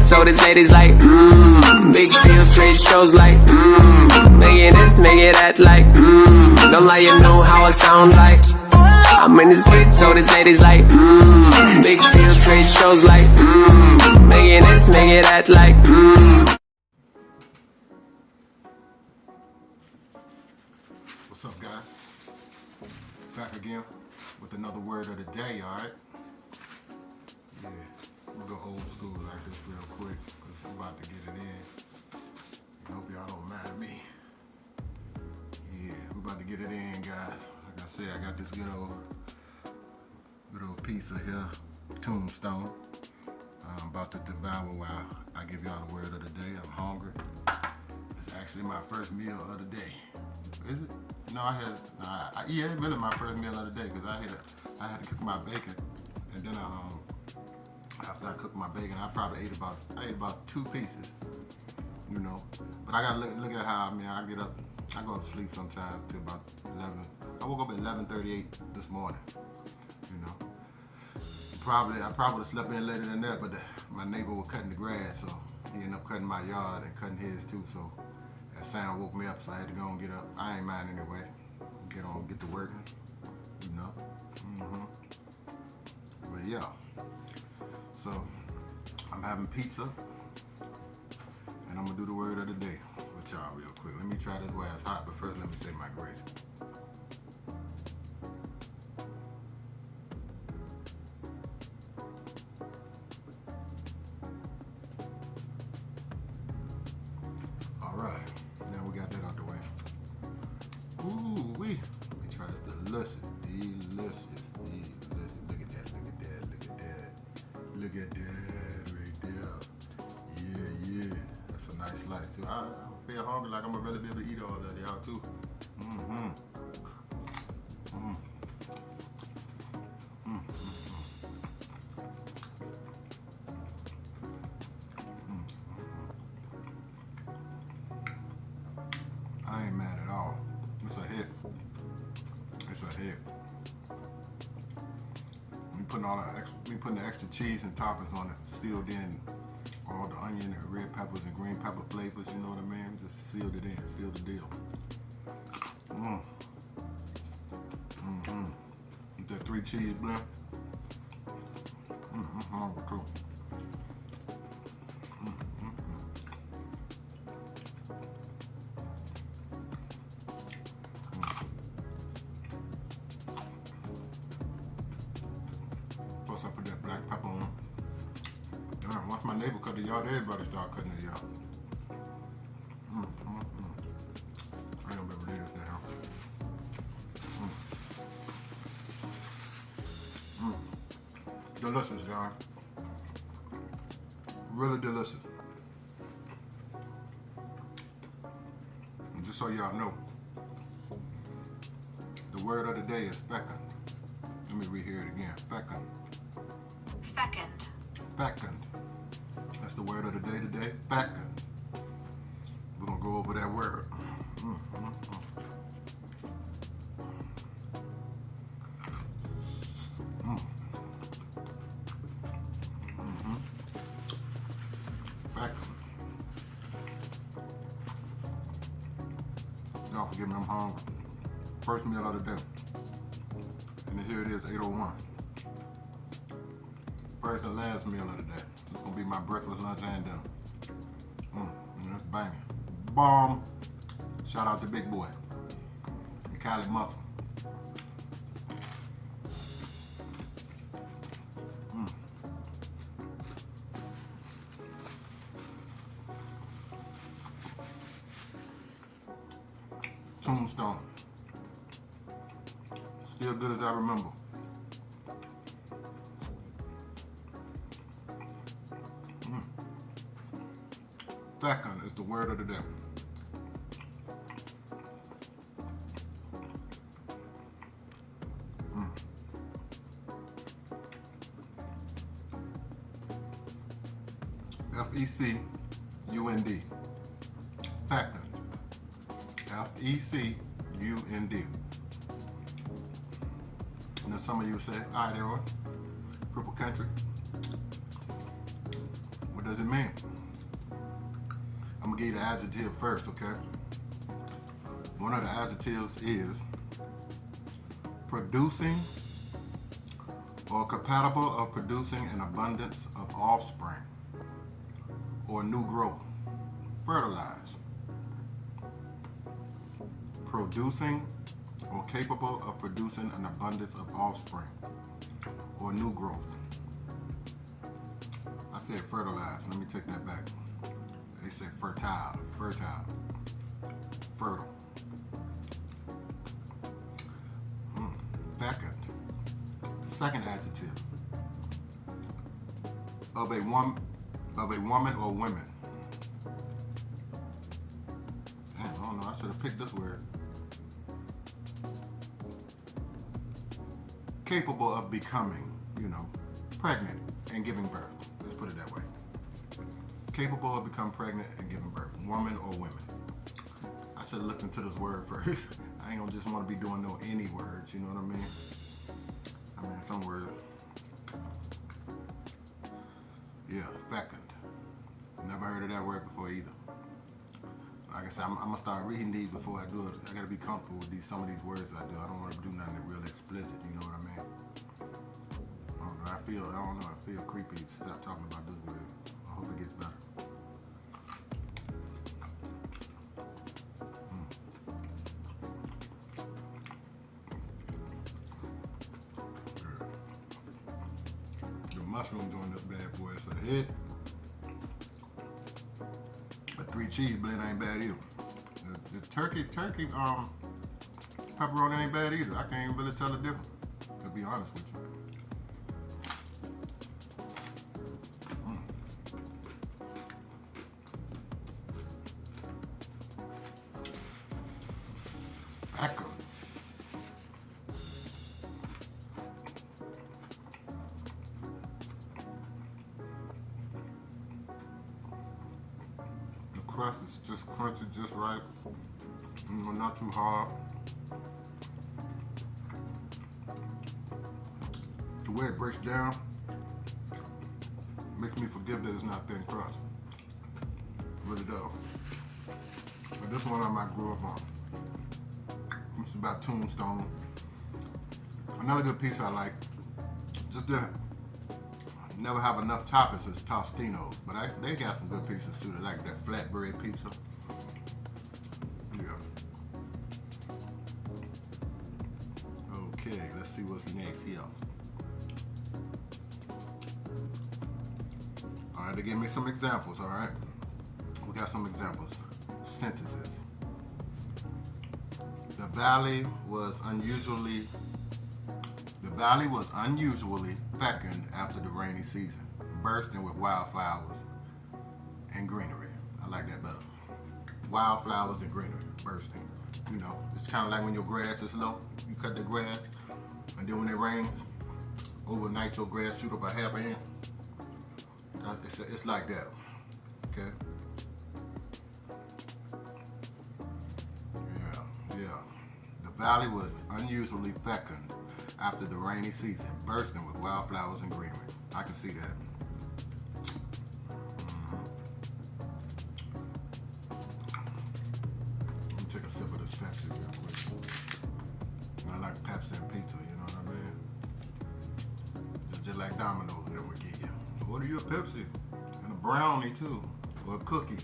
so this lady's like, big deal, straight shows like, make it this, make it that like, don't lie, you know how it sound like. I'm in this beat, so this lady's like, big deal, straight shows like, make it this, make it that like, What's up, guys? Back again with another word of the day, alright? Yeah, we'll go old school like this real quick because I'm about to get it in. I hope y'all don't mind me. Yeah, we're about to get it in, guys. Like I said, I got this good old piece of here, tombstone. I'm about to devour while I give y'all the word of the day. I'm hungry. It's actually my first meal of the day. Is it? No, yeah, it's really my first meal of the day because I had to cook my bacon, and then after I cooked my bacon, I probably ate about 2 pieces, you know. But I gotta look at how I get up. I go to sleep sometimes till about 11. I woke up at 11:38 this morning, you know. I probably slept in later than that, but my neighbor was cutting the grass, so he ended up cutting my yard and cutting his too. So that sound woke me up, so I had to go and get up. I ain't mind anyway. Get to working, you know. But yeah, so I'm having pizza, and I'm gonna do the word of the day with y'all real quick. Let me try this while it's hot, but first let me say my grace. All right, now we got that out the way. Ooh wee! Let me try this delicious. Look at that right there. Yeah. That's a nice slice too. I feel hungry, like I'm gonna really be able to eat all of y'all too. I ain't mad at all. It's a hit. Me putting the extra cheese and toppings on it, sealed in all the onion and red peppers and green pepper flavors, you know what I mean? Just sealed it in, sealed the deal. That 3 cheese blend. I'm hungry too. Plus I put that black pepper on. Once my neighbor cut the yard, everybody started cutting the yard. I ain't gonna be able to do this now. Delicious, y'all. Really delicious. And just so y'all know, the word of the day is FECUND. Let me rehear it again. FECUND. FECUND. That's the word of the day today. FECUND. We're gonna go over that word. FECUND. Y'all forgive me, I'm hungry. First meal of the day. And here it is, 8:01. First and last meal of the day. It's gonna be my breakfast, lunch, and dinner. That's banging. Bomb. Shout out to Big Boy and Cali Muscle. Tombstone. Still good as I remember. FECUND is the word of the day. FECUND. FECUND. FECUND. And then some of you say, all right, Errol, Cripple Country. What does it mean? I'm gonna give you the adjective first, okay? One of the adjectives is producing or compatible of producing an abundance of offspring or new growth. Fertilize. Producing or capable of producing an abundance of offspring or new growth. I said fertilize. Let me take that back. They say fertile. Fertile. Fertile. Fecund. Second adjective. Of a woman or women. Damn, I don't know. I should have picked this word. Capable of becoming, pregnant and giving birth. Let's put it that way. Capable of becoming pregnant and giving birth. Woman or women. I should have looked into this word first. I ain't gonna just want to be doing no any words, you know what I mean? Some words. Yeah, fecund. Never heard of that word before either. Like I said, I'm gonna start reading these before I do it. I gotta be comfortable with some of these words I do. I don't want to do nothing real explicit, you know what I mean? I feel creepy to stop talking about this word. I hope it gets better. Mushrooms on this bad boy. It's a hit. A 3-cheese blend ain't bad either. The turkey pepperoni ain't bad either. I can't even really tell the difference, to be honest with you. Fecund. Crust is just crunchy, just right. Not too hard. The way it breaks down makes me forgive that it's not thin crust. It really does. But this one I might grow up on. It's about Tombstone. Another good piece I like, just didn't never have enough toppings is Tostinos, but they got some good pieces too. They like that flatbread pizza. Yeah. Okay, let's see what's next here. All right, they gave me some examples. All right, we got some examples. Sentences. The valley was unusually fecund after the rainy season, bursting with wildflowers and greenery. I like that better. Wildflowers and greenery, bursting. It's kind of like when your grass is low. You cut the grass, and then when it rains, overnight your grass shoot up a half an inch. It's like that. Okay. Yeah. The valley was unusually fecund after the rainy season, bursting with wildflowers and greenery. I can see that. Let me take a sip of this Pepsi real quick. I like Pepsi and pizza, you know what I mean? It's just like Domino's, then we get you. Order you a Pepsi and a brownie too, or a cookie.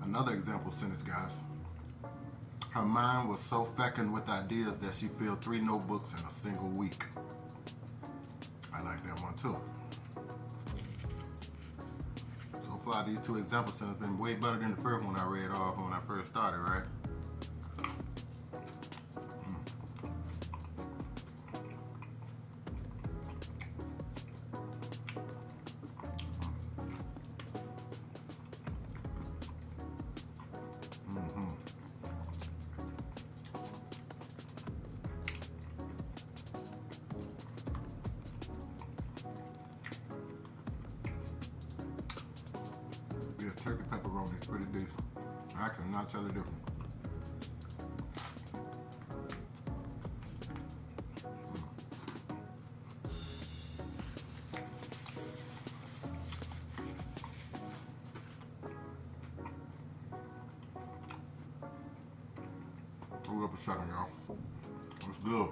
Another example sentence, guys. Her mind was so fecund with ideas that she filled 3 notebooks in a single week. I like that one too. So far, these 2 example sentences have been way better than the first one I read off when I first started, right? Turkey pepperoni is pretty decent. I I cannot tell the difference. Hold up a second, y'all. It's good.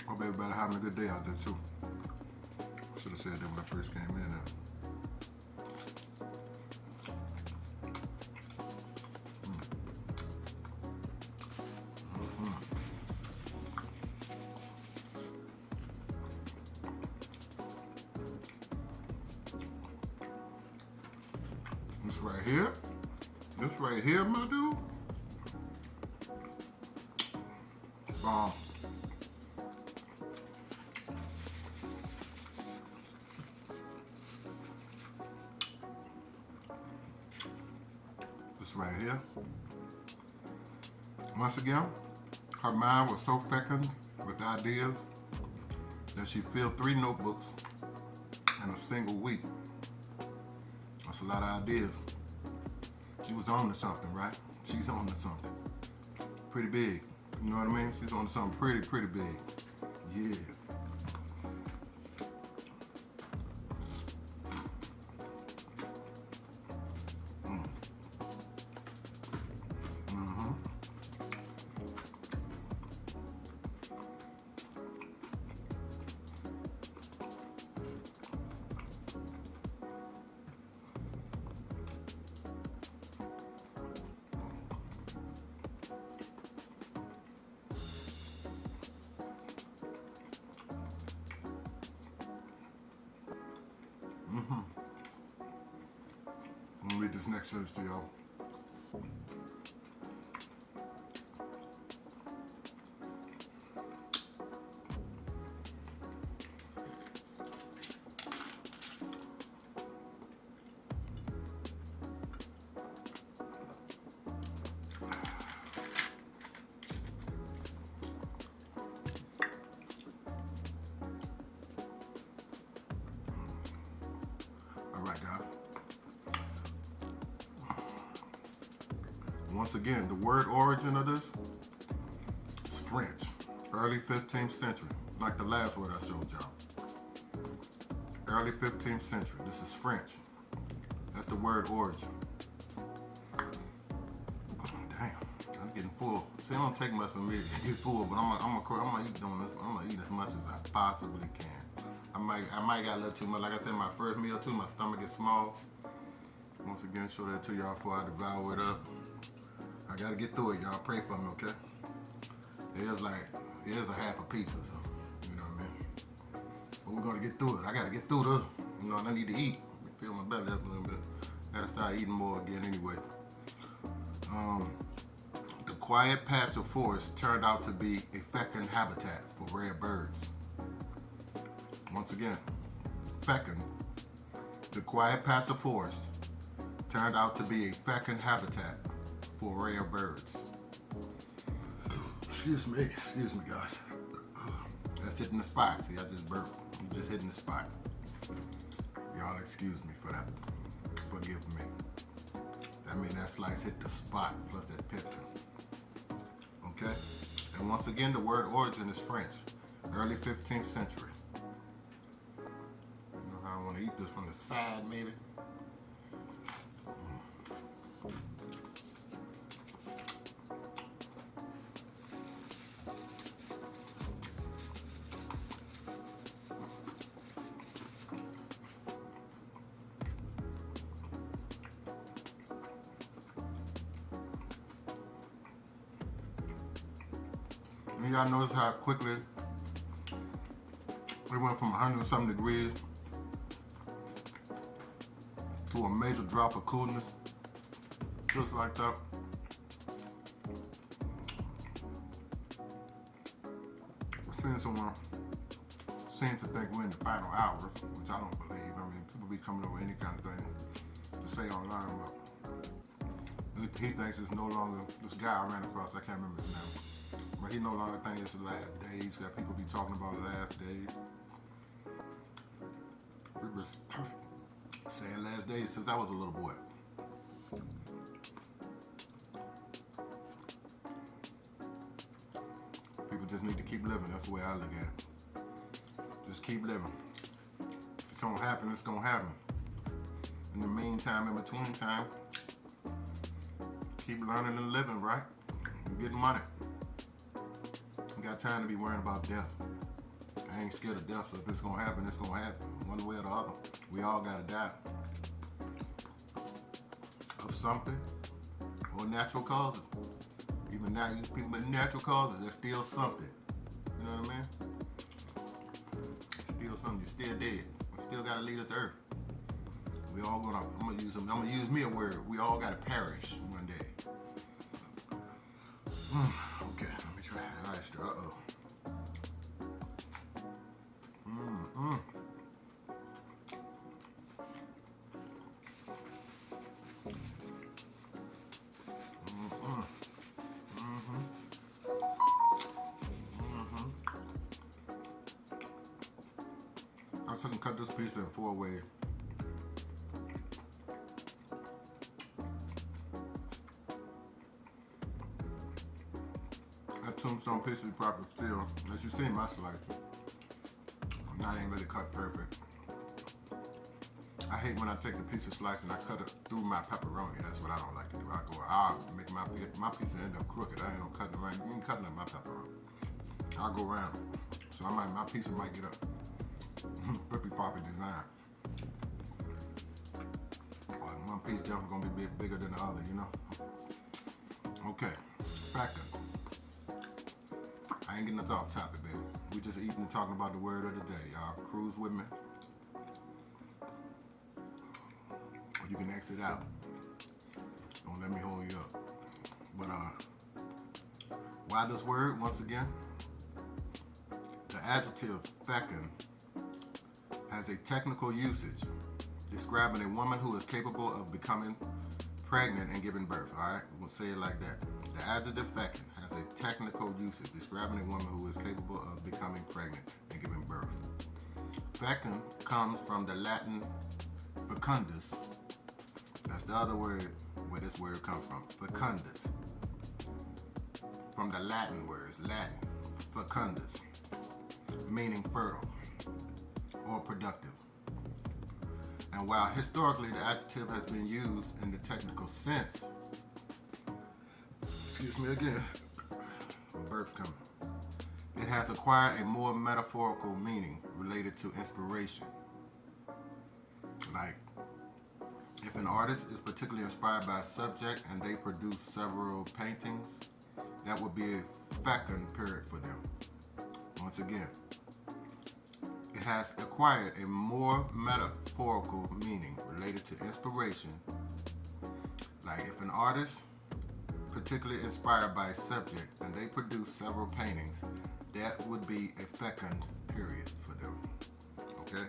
Hope everybody having a good day out there too. Should have said that when I first came in. This right here, my dude. This right here. Once again, her mind was so fecund with ideas that she filled 3 notebooks in a single week. That's a lot of ideas. She was on to something, right? She's on to something. Pretty big. You know what I mean? She's on to something pretty big. Yeah. I'm gonna read this next sentence to y'all. All right, guys. Once again, the word origin of this is French, early 15th century, like the last word I showed y'all. Early 15th century, this is French. That's the word origin. Damn, I'm getting full. See, it don't take much for me to get full, but I'm gonna eat doing this. I'm gonna eat as much as I possibly can. I might got a little too much. Like I said, my first meal too, my stomach is small. Once again, show that to y'all before I devour it up. I gotta get through it, y'all. Pray for me, okay? It is a half a pizza, so you know what I mean. But we're gonna get through it. I gotta get through this. You know, I need to eat. Fill my belly up a little bit. Gotta start eating more again anyway. The quiet patch of forest turned out to be a fecund habitat for rare birds. Once again, fecund. The quiet patch of forest turned out to be a fecund habitat for rare birds. Excuse me, guys. That's hitting the spot. See, I just burped. I'm just hitting the spot. Y'all excuse me for that. Forgive me. I mean, that slice hit the spot plus that picture. Okay? And once again, the word origin is French, early 15th century. You know how I want to eat this from the side, maybe? And y'all notice how quickly we went from 100 and something degrees to a major drop of coolness, just like that. We're seeing someone seems to think we're in the final hours, which I don't believe. I mean, people be coming over any kind of thing. to say online, but he thinks it's no longer, this guy I ran across, I can't remember his name, but he no longer thinks it's the last days, that people be talking about the last days. We've been saying last days since I was a little boy. People just need to keep living, that's the way I look at it. Just keep living. If it's gonna happen, it's gonna happen. In the meantime, in between time, keep learning and living, right? And getting money. You got time to be worrying about death. I ain't scared of death, so if it's gonna happen, it's gonna happen. One way or the other. We all gotta die. Of something. Or natural causes. Even now, you people with natural causes, there's still something. You know what I mean? Still something, you're still dead. You still gotta leave this earth. We all gonna, I'm gonna use me a word. We all gotta perish one day. Okay, let me try. All right, uh-oh. I can cut this piece in 4 ways. That tombstone piece is proper still. As you see in my slice, I ain't really cut perfect. I hate when I take the piece of slice and I cut it through my pepperoni. That's what I don't like to do. I'll make my piece end up crooked. I ain't gonna cut it right. You ain't cutting up my pepperoni. I'll go around. So my piece might get a flippy floppy design. One piece definitely gonna be bigger than the other, you know? Okay, FECUND. I ain't getting us off topic, baby. We just eating and talking about the word of the day, y'all. Cruise with me. Or you can exit out. Don't let me hold you up. But why this word, once again? The adjective FECUND has a technical usage describing a woman who is capable of becoming pregnant and giving birth. All right, we'll say it like that. The adjective FECUND has a technical usage describing a woman who is capable of becoming pregnant and giving birth. FECUND comes from the Latin fecundus. That's the other word where this word comes from, fecundus. From the Latin words, Latin, fecundus, meaning fertile or productive. And while historically the adjective has been used in the technical sense, excuse me again, burp's coming, it has acquired a more metaphorical meaning related to inspiration. Like, if an artist is particularly inspired by a subject and they produce several paintings, that would be a FECUND period for them. Once again, it has acquired a more metaphorical meaning related to inspiration. Like if an artist particularly inspired by a subject and they produce several paintings, that would be a FECUND period for them. Okay?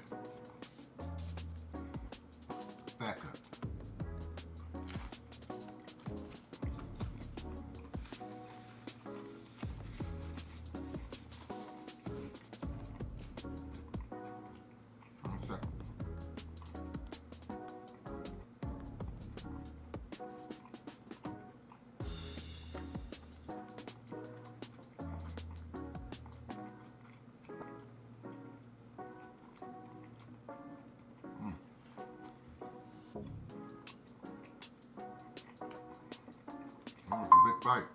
FECUND. One second. It's a big bite.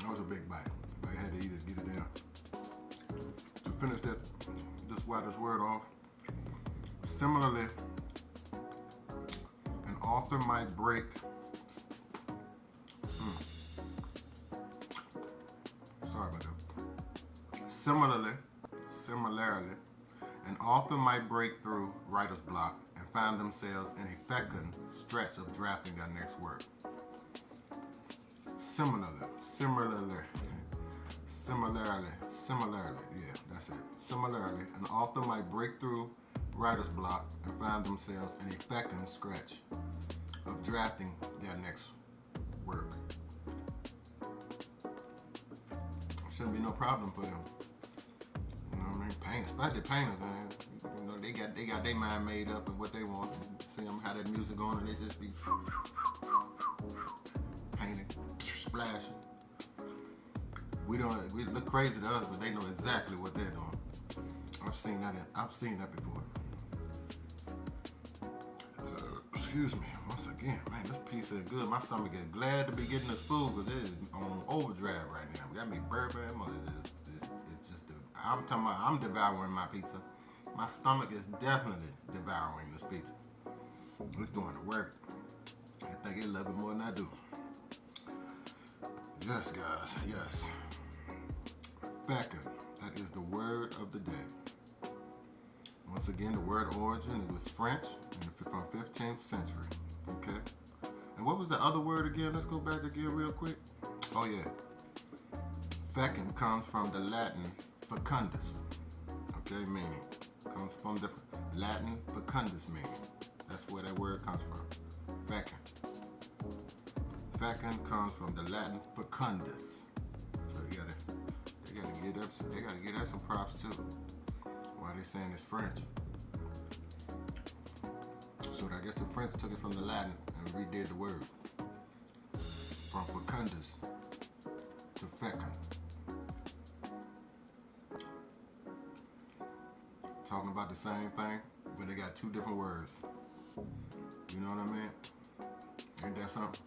That was a big bite. I had to eat it, get it down. To finish that, just wipe this word off. Similarly, an author might break. Sorry about that. Similarly, an author might break through writer's block and find themselves in a fecund stretch of drafting their next work. Similarly, yeah, that's it. Similarly, an author might break through writer's block and find themselves in a fecund stretch of drafting their next work. Shouldn't be no problem for them. You know what I mean? Painters, especially painters, man. You know, they got their mind made up of what they want. See them have that music on and they just be painting, splashing. We look crazy to us, but they know exactly what they're doing. I've seen that before. Excuse me, once again, man, this pizza is good. My stomach is glad to be getting this food because it is on overdrive right now. Got me burping. It's just, I'm talking about, I'm devouring my pizza. My stomach is definitely devouring this pizza. It's doing the work. I think it loves it more than I do. Yes, guys, yes. FECUND, that is the word of the day. Once again, the word origin, it was French from 15th century, okay? And what was the other word again? Let's go back again real quick. Oh yeah. FECUND comes from the Latin fecundus, okay, meaning. Comes from the Latin fecundus meaning. That's where that word comes from, FECUND. FECUND comes from the Latin fecundus. So they gotta get that some props too. Why they saying it's French? So I guess the French took it from the Latin and redid the word from fecundus to FECUND. Talking about the same thing, but they got two different words. You know what I mean? Ain't that something?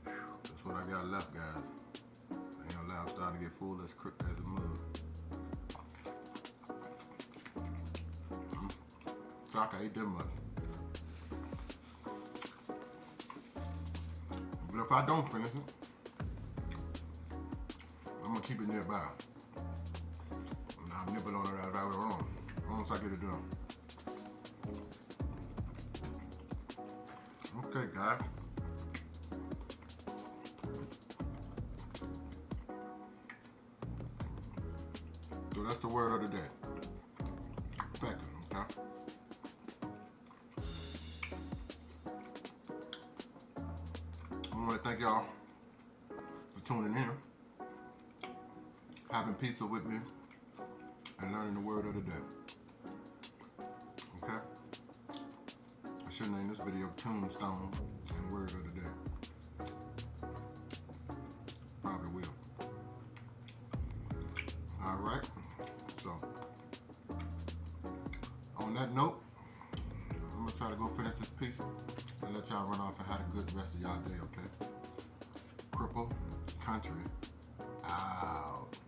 That's what I got left, guys. Ain't gonna lie, I'm starting to get full as a mug. So I can eat that much. But if I don't finish it, I'm gonna keep it nearby. And I'll nibble on it as I go on, once I get it done. Okay, guys. So that's the word of the day. FECUND, okay? I want to thank y'all for tuning in, having pizza with me, and learning the word of the day. Okay? I should name this video Tombstone and Word of the Day. Probably will. Alright, so on that note, I'm gonna try to go finish this pizza and let y'all run off and have a good rest of y'all day, okay? Cripple Country out.